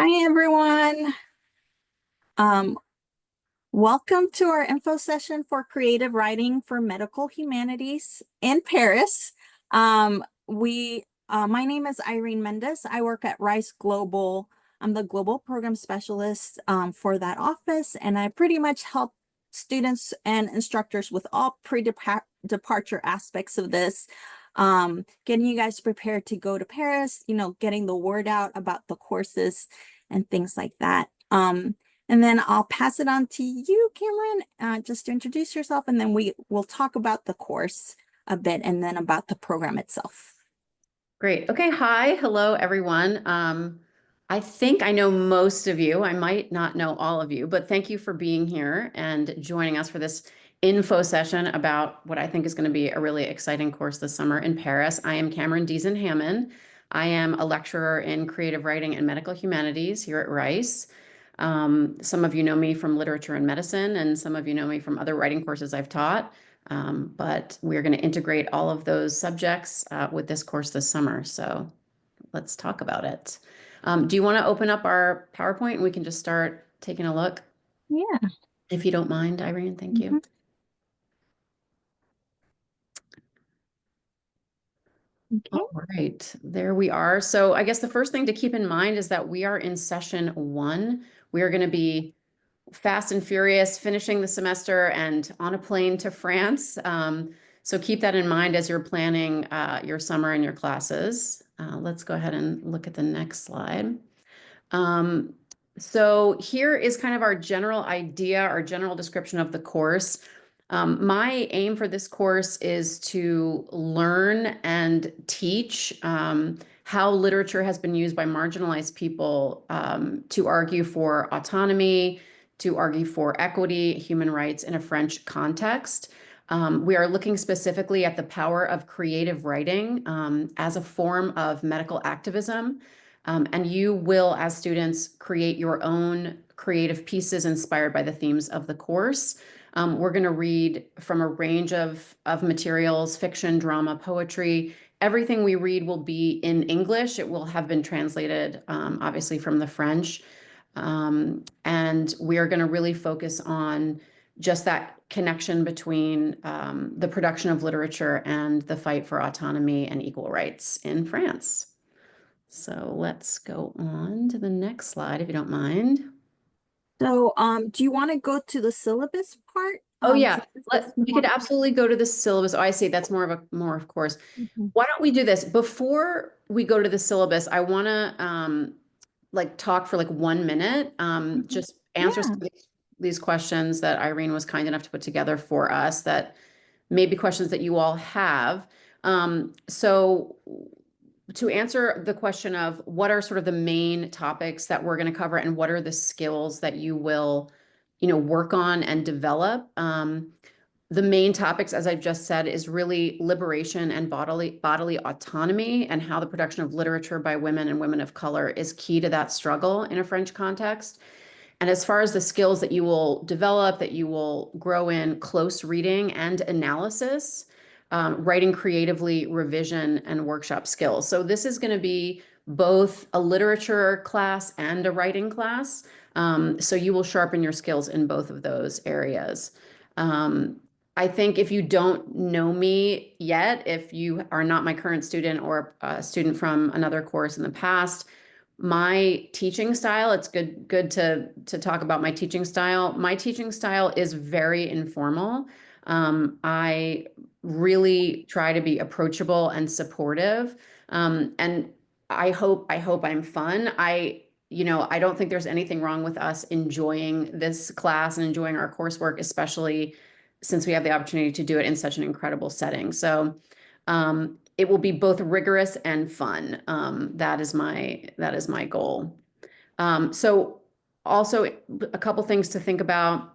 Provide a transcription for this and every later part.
Hi, everyone. Um, Welcome to our info session for creative writing for medical humanities in Paris. My name is Irene Mendez. I work at Rice Global. I'm the global program specialist for that office, and I pretty much help students and instructors with all pre-departure aspects of this, getting you guys prepared to go to Paris, getting the word out about the courses and things like that. And then I'll pass it on to you, Cameron, just to introduce yourself, and then we will talk about the course a bit and then about the program itself. Great. Okay. Hi. Hello, everyone. I think I know most of you. I might not know all of you, but thank you for being here and joining us for this info session about what I think is going to be a really exciting course this summer in Paris. I am Cameron Deason-Hammond. I am a lecturer in creative writing and medical humanities here at Rice. Some of you know me from literature and medicine, and some of you know me from other writing courses I've taught. But we're going to integrate all of those subjects with this course this summer. So let's talk about it. Do you want to open up our PowerPoint and we can just start taking a look? Yeah. If you don't mind, Irene, thank you. Mhm. Okay. All right, there we are. So I guess the first thing to keep in mind is that we are in session 1. We are going to be fast and furious, finishing the semester and on a plane to France. So keep that in mind as you're planning your summer and your classes. Let's go ahead and look at the next slide. Um, so here is kind of our general idea, our general description of the course. My aim for this course is to learn and teach how literature has been used by marginalized people to argue for autonomy, to argue for equity, human rights in a French context. We are looking specifically at the power of creative writing as a form of medical activism. And you will, as students, create your own creative pieces inspired by the themes of the course. We're going to read from a range of materials, fiction, drama, poetry. Everything we read will be in English. It will have been translated, obviously, from the French. And we are going to really focus on just that connection between the production of literature and the fight for autonomy and equal rights in France. So let's go on to the next slide, if you don't mind. So, do you want to go to the syllabus part? Oh yeah, Since this is we more. could absolutely go to the syllabus. Oh, I see. That's more of course. Mhm. Why don't we do this? Before we go to the syllabus, I want to like talk for like 1 minute, Mhm. just answer Yeah. some of these questions that Irene was kind enough to put together for us that may be questions that you all have. So to answer the question of what are sort of the main topics that we're going to cover and what are the skills that you will, work on and develop. The main topics, as I've just said, is really liberation and bodily autonomy and how the production of literature by women and women of color is key to that struggle in a French context. And as far as the skills that you will develop, that you will grow in, close reading and analysis, writing creatively, revision, and workshop skills. So this is going to be both a literature class and a writing class. So you will sharpen your skills in both of those areas. Um, I think if you don't know me yet, if you are not my current student or a student from another course in the past, my teaching style, it's good to talk about my teaching style. My teaching style is very informal. I really try to be approachable and supportive. And I hope I'm fun. I don't think there's anything wrong with us enjoying this class and enjoying our coursework, especially since we have the opportunity to do it in such an incredible setting. So it will be both rigorous and fun. That is my goal. So also a couple things to think about.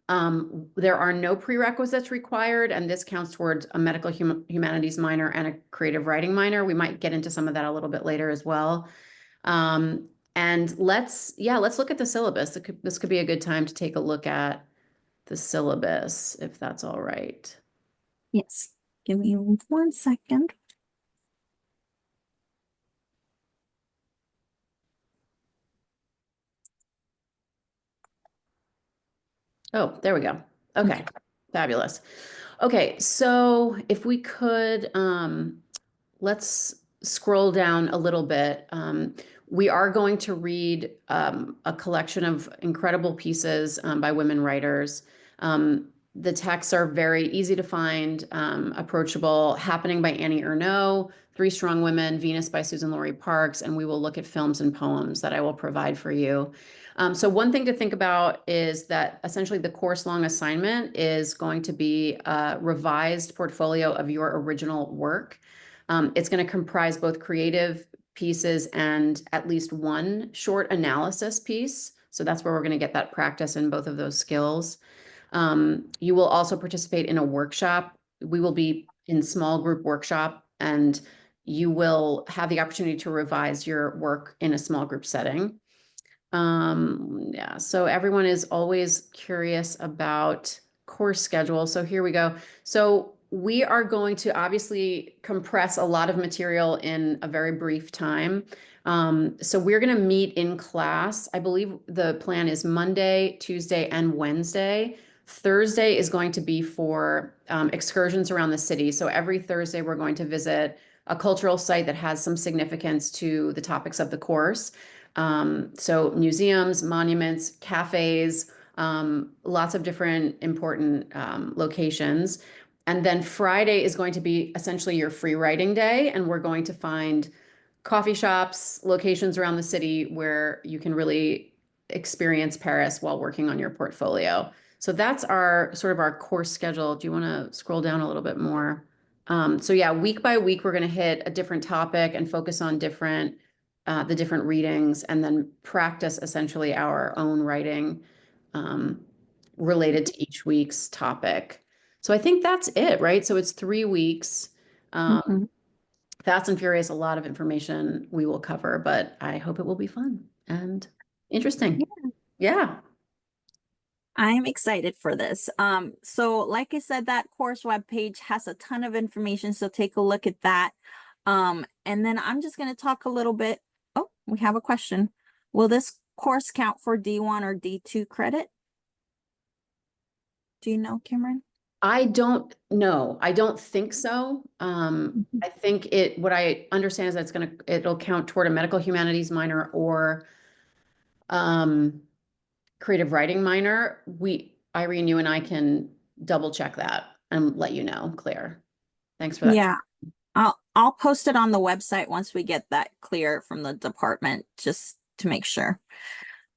There are no prerequisites required, and this counts towards a medical humanities minor and a creative writing minor. We might get into some of that a little bit later as well. And let's look at the syllabus. This could be a good time to take a look at the syllabus, if that's all right. Yes. Give me 1 second. Oh, there we go. Okay, fabulous. Okay, so if we could, let's scroll down a little bit. We are going to read a collection of incredible pieces by women writers. The texts are very easy to find, approachable. Happening by Annie Ernaux, Three Strong Women, Venus by Susan Laurie Parks, and we will look at films and poems that I will provide for you. So one thing to think about is that essentially the course long assignment is going to be a revised portfolio of your original work. It's going to comprise both creative pieces and at least one short analysis piece. So that's where we're going to get that practice in both of those skills. You will also participate in a workshop. We will be in small group workshop, and you will have the opportunity to revise your work in a small group setting. Yeah, so everyone is always curious about course schedule. So here we go. So we are going to obviously compress a lot of material in a very brief time. So we're going to meet in class. I believe the plan is Monday, Tuesday, and Wednesday. Thursday is going to be for excursions around the city. So every Thursday, we're going to visit a cultural site that has some significance to the topics of the course. So museums, monuments, cafes, lots of different important locations. And then Friday is going to be essentially your free writing day, and we're going to find coffee shops, locations around the city where you can really experience Paris while working on your portfolio. So that's our sort of our course schedule. Do you want to scroll down a little bit more? So yeah, week by week, we're going to hit a different topic and focus on the different readings, and then practice essentially our own writing related to each week's topic. So I think that's it, right? So it's 3 weeks. Mhm. Fast and Furious, a lot of information we will cover, but I hope it will be fun and interesting. Yeah. I'm excited for this. So like I said, that course webpage has a ton of information, so take a look at that. And then I'm just going to talk a little bit. Oh, we have a question. Will this course count for D1 or D2 credit? Do you know, Cameron? I don't know. I don't think so. Mhm. I think what I understand is that it'll count toward a medical humanities minor or um, creative writing minor. Irene, you and I can double check that and let you know, Claire. Thanks for that. Yeah, I'll post it on the website once we get that clear from the department, just to make sure.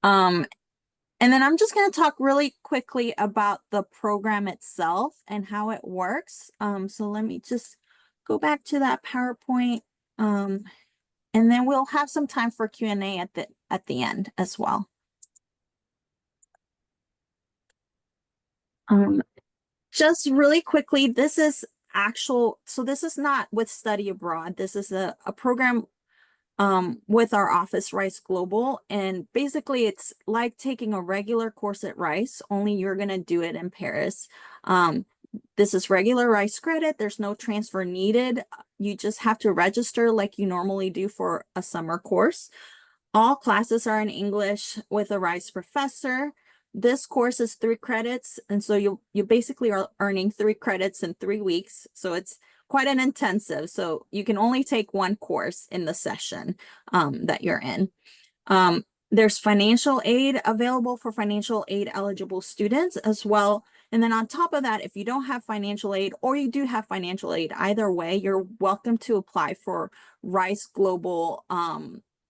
Um, and then I'm just going to talk really quickly about the program itself and how it works. So let me just go back to that PowerPoint. Um, and then we'll have some time for Q&A at the end as well. Um, just really quickly, this is so this is not with Study Abroad. This is a program with our office, Rice Global. And basically it's like taking a regular course at Rice, only you're going to do it in Paris. This is regular Rice credit. There's no transfer needed. You just have to register like you normally do for a summer course. All classes are in English with a Rice professor. This course is 3 credits, and so you basically are earning 3 credits in 3 weeks. So it's quite an intensive. So you can only take one course in the session that you're in. There's financial aid available for financial aid eligible students as well. And then on top of that, if you don't have financial aid or you do have financial aid, either way, you're welcome to apply for Rice Global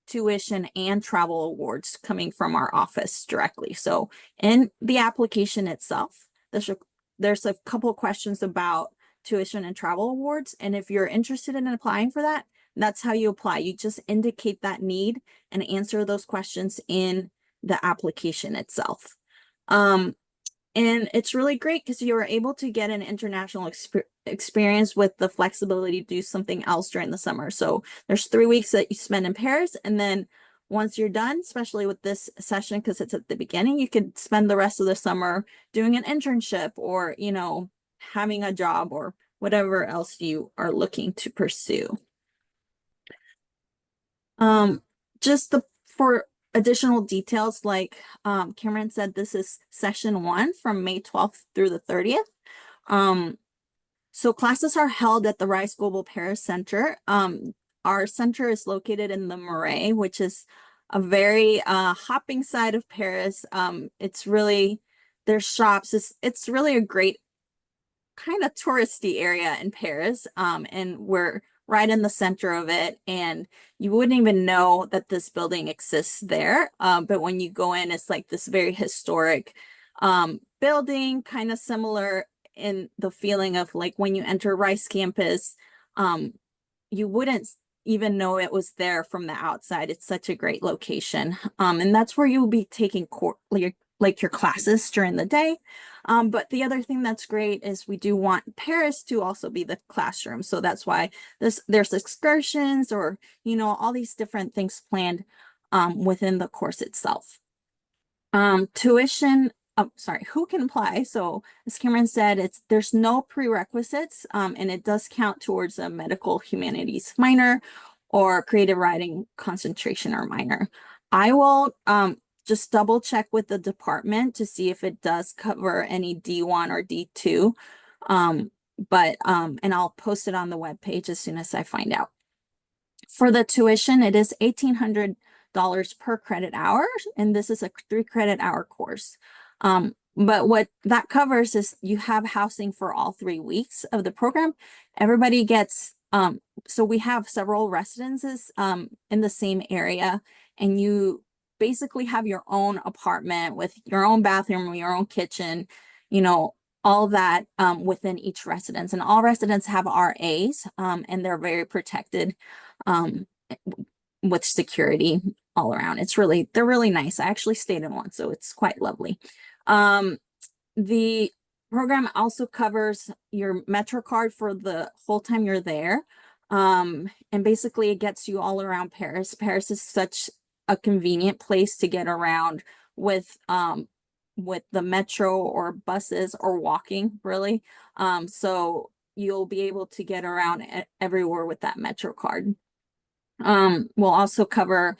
tuition and travel awards coming from our office directly. So in the application itself, there's a couple of questions about tuition and travel awards. And if you're interested in applying for that, that's how you apply. You just indicate that need and answer those questions in the application itself. And it's really great because you are able to get an international experience with the flexibility to do something else during the summer. So there's 3 weeks that you spend in Paris, and then once you're done, especially with this session, because it's at the beginning, you could spend the rest of the summer doing an internship or, having a job or whatever else you are looking to pursue. Um, just for additional details, like Cameron said, this is session 1 from May 12th through the 30th. So classes are held at the Rice Global Paris Center. Our center is located in the Marais, which is a very hopping side of Paris. It's really, there's shops. It's really a great kind of touristy area in Paris. And we're right in the center of it. And you wouldn't even know that this building exists there. But when you go in, it's like this very historic building, kind of similar in the feeling of like when you enter Rice campus, you wouldn't even know it was there from the outside. It's such a great location. And that's where you'll be taking like your classes during the day. But the other thing that's great is we do want Paris to also be the classroom. So that's why there's excursions or, you know, all these different things planned within the course itself. Tuition, sorry, who can apply? So as Cameron said, there's no prerequisites, and it does count towards a medical humanities minor or creative writing concentration or minor. I will just double check with the department to see if it does cover any D1 or D2. And I'll post it on the webpage as soon as I find out. For the tuition, it is $1,800 per credit hour, and this is a 3-credit-hour course. But what that covers is you have housing for all 3 weeks of the program. Everybody gets, so we have several residences in the same area, and you basically have your own apartment with your own bathroom, your own kitchen, you know, all that within each residence. And all residents have RAs, and they're very protected with security all around. They're really nice. I actually stayed in one, so it's quite lovely. The program also covers your Metro card for the whole time you're there. And basically it gets you all around Paris. Paris is such a convenient place to get around with the metro or buses or walking, really. So you'll be able to get around everywhere with that Metro card. We'll also cover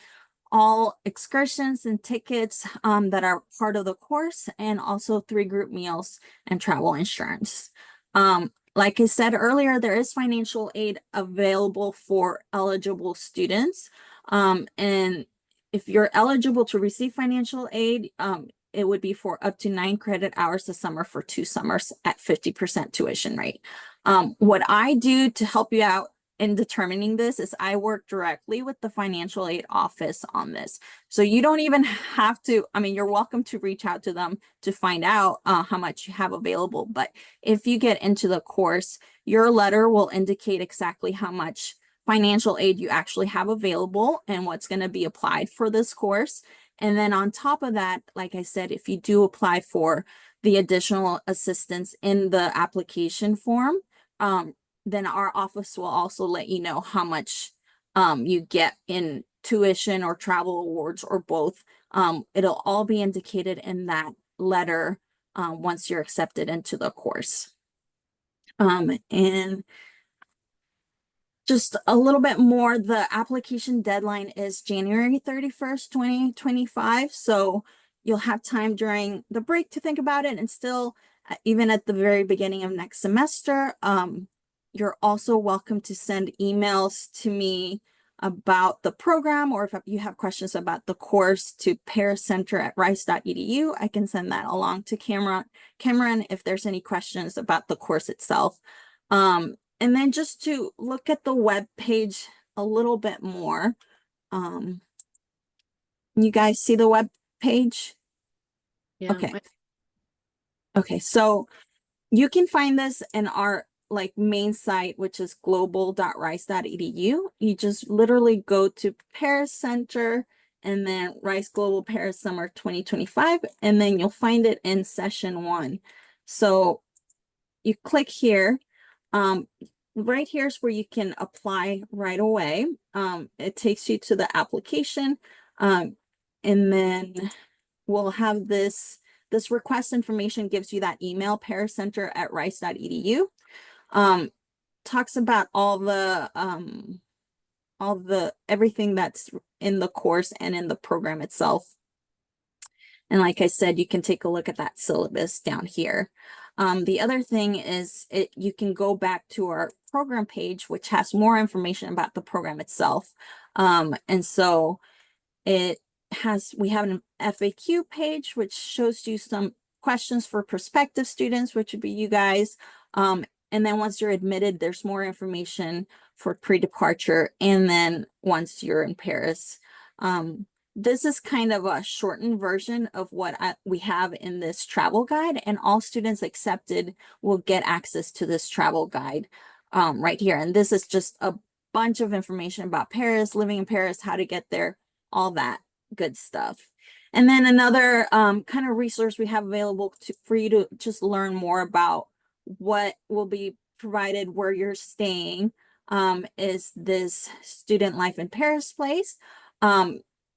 all excursions and tickets that are part of the course, and also 3 group meals and travel insurance. Like I said earlier, there is financial aid available for eligible students. And if you're eligible to receive financial aid, it would be for up to 9 credit hours a summer for 2 summers at 50% tuition rate. What I do to help you out in determining this is I work directly with the financial aid office on this. So you don't even have to, I mean, you're welcome to reach out to them to find out how much you have available. But if you get into the course, your letter will indicate exactly how much financial aid you actually have available and what's going to be applied for this course. And then on top of that, like I said, if you do apply for the additional assistance in the application form, then our office will also let you know how much you get in tuition or travel awards or both. It'll all be indicated in that letter once you're accepted into the course. And just a little bit more, the application deadline is January 31st, 2025. So you'll have time during the break to think about it, and still, even at the very beginning of next semester, you're also welcome to send emails to me about the program, or if you have questions about the course, to pariscenter@rice.edu. I can send that along to Cameron if there's any questions about the course itself. And then just to look at the web page a little bit more. You guys see the web page? Yeah. Okay. Okay, so you can find this in our main site, which is global.rice.edu. You just literally go to Paris Center and then Rice Global Paris Summer 2025, and then you'll find it in session 1. So you click here. Right here is where you can apply right away. It takes you to the application, and then we'll have this request information gives you that email, pariscenter@rice.edu. Talks about all the everything that's in the course and in the program itself. And like I said, you can take a look at that syllabus down here. The other thing is you can go back to our program page, which has more information about the program itself. And so we have an FAQ page, which shows you some questions for prospective students, which would be you guys. And then once you're admitted, there's more information for pre-departure. And then once you're in Paris, this is kind of a shortened version of what we have in this travel guide, and all students accepted will get access to this travel guide right here. And this is just a bunch of information about Paris, living in Paris, how to get there, all that good stuff. And then another kind of resource we have available for you to just learn more about what will be provided where you're staying is this Student Life in Paris place.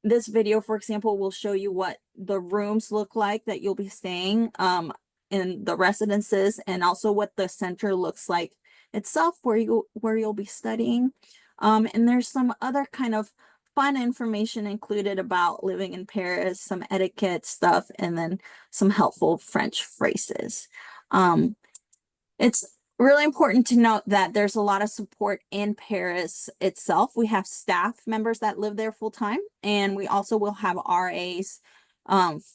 This video, for example, will show you what the rooms look like that you'll be staying in the residences, and also what the center looks like itself where you'll be studying. And there's some other kind of fun information included about living in Paris, some etiquette stuff, and then some helpful French phrases. It's really important to note that there's a lot of support in Paris itself. We have staff members that live there full time, and we also will have RAs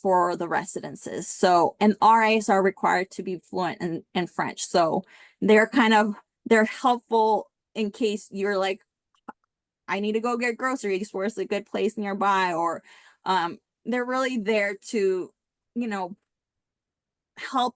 for the residences. So, and RAs are required to be fluent in French. So they're helpful in case you're like, I need to go get groceries, where's a good place nearby? Or they're really there to, help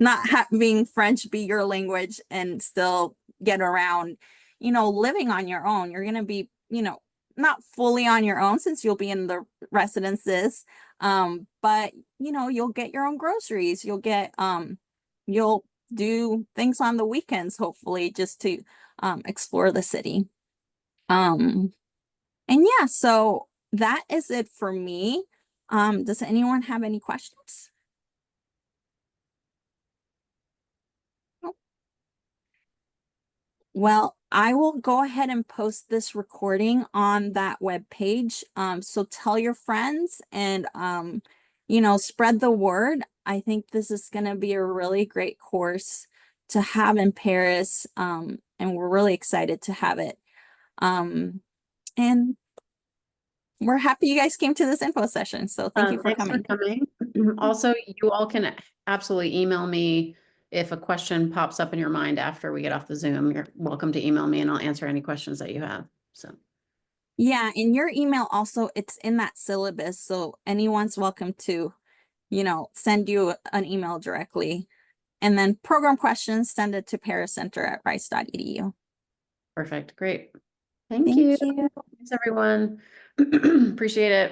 not having French be your language and still get around, living on your own. You're going to be, not fully on your own since you'll be in the residences. But you'll get your own groceries. You'll do things on the weekends, hopefully, just to explore the city. And yeah, so that is it for me. Does anyone have any questions? Well, I will go ahead and post this recording on that web page. So tell your friends and, spread the word. I think this is going to be a really great course to have in Paris. And we're really excited to have it. And we're happy you guys came to this info session. So thank you for Thanks coming. for coming. Also, you all can absolutely email me if a question pops up in your mind after we get off the Zoom. You're welcome to email me and I'll answer any questions that you have. So Yeah, in your email also, it's in that syllabus. So anyone's welcome to, send you an email directly. And then program questions, send it to paracenter@rice.edu. perfect. Great. Thank Thank you. you. Thanks, everyone. Appreciate it.